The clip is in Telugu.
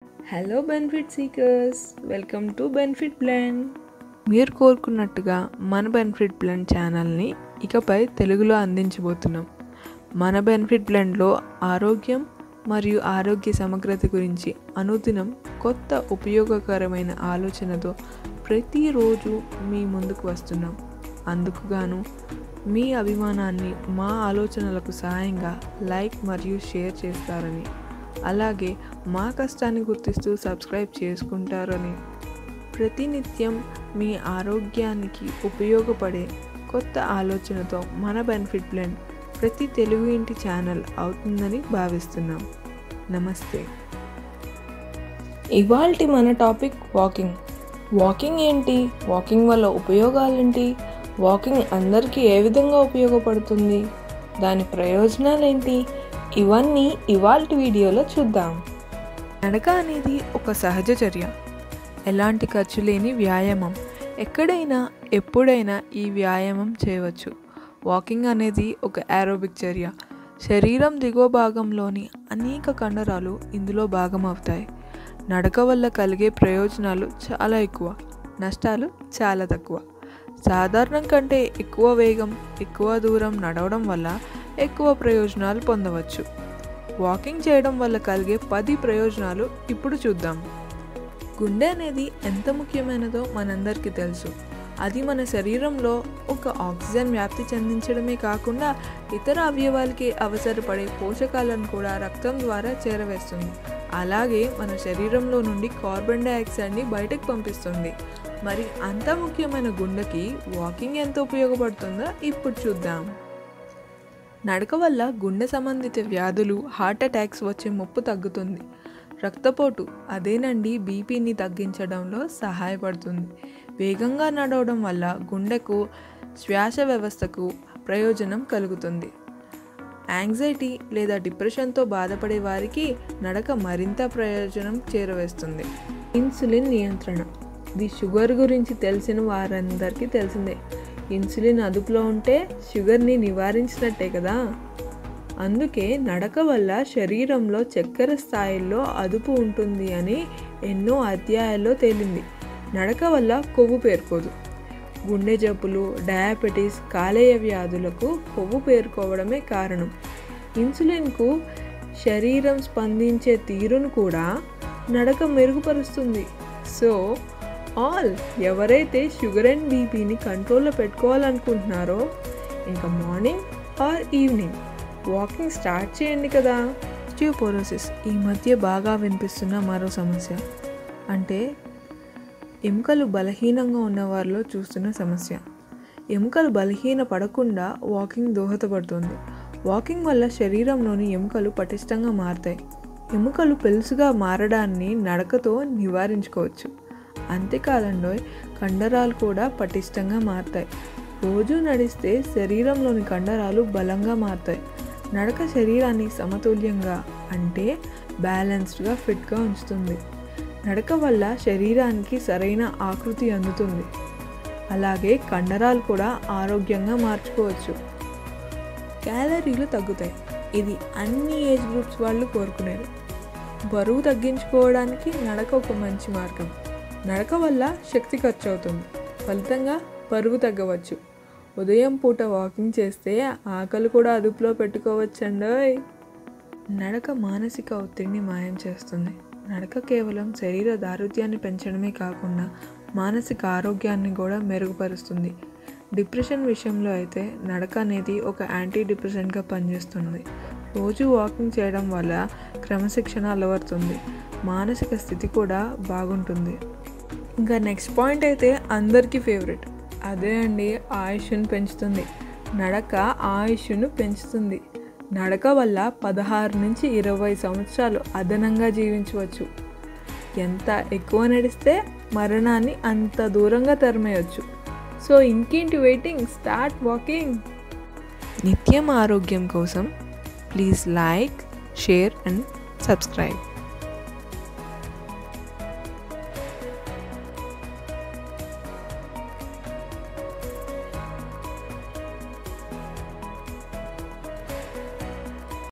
Hello benefit seekers, welcome to benefit blend. మీరు కోరుకున్నట్టుగా మన బెనిఫిట్ బ్లెండ్ ఛానల్ని ఇకపై తెలుగులో అందించబోతున్నాం. మన బెనిఫిట్ బ్లెండ్లో ఆరోగ్యం మరియు ఆరోగ్య సమగ్రత గురించి అనుదినం కొత్త ఉపయోగకరమైన ఆలోచనతో ప్రతిరోజు మీ ముందుకు వస్తున్నాం. అందుకు గాను మీ అభిమానాన్ని మా ఆలోచనలకు సహాయంగా లైక్ మరియు షేర్ చేస్తారని, అలాగే మా కష్టాన్ని గుర్తిస్తూ సబ్స్క్రైబ్ చేసుకుంటారని, ప్రతినిత్యం మీ ఆరోగ్యానికి ఉపయోగపడే కొత్త ఆలోచనతో మన బెనిఫిట్ బ్లెండ్ ప్రతి తెలుగు ఇంటి ఛానల్ అవుతుందని భావిస్తున్నాం. నమస్తే. ఇవాల్టి మన టాపిక్ వాకింగ్. వాకింగ్ ఏంటి? వాకింగ్ వల్ల ఉపయోగాలేంటి? వాకింగ్ అందరికీ ఏ విధంగా ఉపయోగపడుతుంది? దాని ప్రయోజనాలు ఏంటి? ఇవన్నీ ఇవాల్టి వీడియోలో చూద్దాం. నడక అనేది ఒక సహజ చర్య, ఎలాంటి ఖర్చు లేని వ్యాయామం. ఎక్కడైనా ఎప్పుడైనా ఈ వ్యాయామం చేయవచ్చు. వాకింగ్ అనేది ఒక ఏరోబిక్ చర్య. శరీరం దిగువ భాగంలోని అనేక కండరాలు ఇందులో భాగం అవుతాయి. నడక వల్ల కలిగే ప్రయోజనాలు చాలా ఎక్కువ, నష్టాలు చాలా తక్కువ. సాధారణం కంటే ఎక్కువ వేగం, ఎక్కువ దూరం నడవడం వల్ల ఎక్కువ ప్రయోజనాలు పొందవచ్చు. వాకింగ్ చేయడం వల్ల కలిగే 10 ప్రయోజనాలు ఇప్పుడు చూద్దాం. గుండె అనేది ఎంత ముఖ్యమైనదో మనందరికీ తెలుసు. అది మన శరీరంలో ఒక ఆక్సిజన్ వ్యాప్తి చెందించడమే కాకుండా ఇతర అవయవాలకి అవసరపడే పోషకాలను కూడా రక్తం ద్వారా చేరవేస్తుంది. అలాగే మన శరీరంలో నుండి కార్బన్ డైఆక్సైడ్ని బయటకు పంపిస్తుంది. మరి అంత ముఖ్యమైన గుండెకి వాకింగ్ ఎంత ఉపయోగపడుతుందో ఇప్పుడు చూద్దాం. నడక వల్ల గుండె సంబంధిత వ్యాధులు, హార్ట్ అటాక్స్ వచ్చే ముప్పు తగ్గుతుంది. రక్తపోటు అదేనండి బీపీని తగ్గించడంలో సహాయపడుతుంది. వేగంగా నడవడం వల్ల గుండెకు, శ్వాస వ్యవస్థకు ప్రయోజనం కలుగుతుంది. యాంగ్జైటీ లేదా డిప్రెషన్తో బాధపడే వారికి నడక మరింత ప్రయోజనం చేరవేస్తుంది. ఇన్సులిన్ నియంత్రణ. ఇది షుగర్ గురించి తెలిసిన వారందరికీ తెలిసిందే. ఇన్సులిన్ అదుపులో ఉంటే షుగర్ని నివారించినట్టే కదా. అందుకే నడక వల్ల శరీరంలో చక్కెర స్థాయిల్లో అదుపు ఉంటుంది అని ఎన్నో అధ్యాయాల్లో తేలింది. నడక వల్ల కొవ్వు పేరుకోదు. గుండె జబ్బులు, డయాబెటీస్, కాలేయ వ్యాధులకు కొవ్వు పేరుకోవడమే కారణం. ఇన్సులిన్కు శరీరం స్పందించే తీరును కూడా నడక మెరుగుపరుస్తుంది. సో ఎవరైతే షుగర్ అండ్ బీపీని కంట్రోల్లో పెట్టుకోవాలనుకుంటున్నారో ఇంకా morning or evening walking start చేయండి కదా. ఆస్టియోపోరోసిస్ ఈ మధ్య బాగా వినిపిస్తున్న మరో సమస్య. అంటే ఎముకలు బలహీనంగా ఉన్న వారిలో చూస్తున్న సమస్య. ఎముకలు బలహీన పడకుండా వాకింగ్ దోహదపడుతుంది. వాకింగ్ వల్ల శరీరంలోని ఎముకలు పటిష్టంగా మారతాయి. ఎముకలు పెలుసుగా మారడాన్ని నడకతో నివారించుకోవచ్చు. అంతేకాదండో కండరాలు కూడా పటిష్టంగా మారతాయి. రోజు నడిస్తే శరీరంలోని కండరాలు బలంగా మారతాయి. నడక శరీరాన్ని సమతుల్యంగా, అంటే బ్యాలెన్స్డ్గా, ఫిట్గా ఉంచుతుంది. నడక వల్ల శరీరానికి సరైన ఆకృతి అందుతుంది. అలాగే కండరాలు కూడా ఆరోగ్యంగా మార్చుకోవచ్చు. క్యాలరీలు తగ్గుతాయి. ఇది అన్ని ఏజ్ గ్రూప్స్ వాళ్ళు కోరుకునేది. బరువు తగ్గించుకోవడానికి నడక ఒక మంచి మార్గం. నడక వల్ల శక్తి ఖర్చు అవుతుంది, ఫలితంగా బరువు తగ్గవచ్చు. ఉదయం పూట వాకింగ్ చేస్తే ఆకలి కూడా అదుపులో పెట్టుకోవచ్చండోయ్. నడక మానసిక ఒత్తిడిని మాయం చేస్తుంది. నడక కేవలం శరీర దారుఢ్యాన్ని పెంచడమే కాకుండా మానసిక ఆరోగ్యాన్ని కూడా మెరుగుపరుస్తుంది. డిప్రెషన్ విషయంలో అయితే నడక అనేది ఒక యాంటీ డిప్రెసెంట్గా పనిచేస్తుంది. రోజు వాకింగ్ చేయడం వల్ల క్రమశిక్షణ అలవడుతుంది. మానసిక స్థితి కూడా బాగుంటుంది. ఇంకా నెక్స్ట్ పాయింట్ అయితే అందరికీ ఫేవరెట్, అదే అండి ఆయుష్ను పెంచుతుంది. నడక ఆయుష్ను పెంచుతుంది. నడక వల్ల 16 నుంచి 20 సంవత్సరాలు అదనంగా జీవించవచ్చు. ఎంత ఎక్కువ నడిస్తే మరణాన్ని అంత దూరంగా తరిమేయచ్చు. సో ఇంకేంటి వెయిటింగ్, స్టార్ట్ వాకింగ్. నిత్యం ఆరోగ్యం కోసం please like, share and subscribe.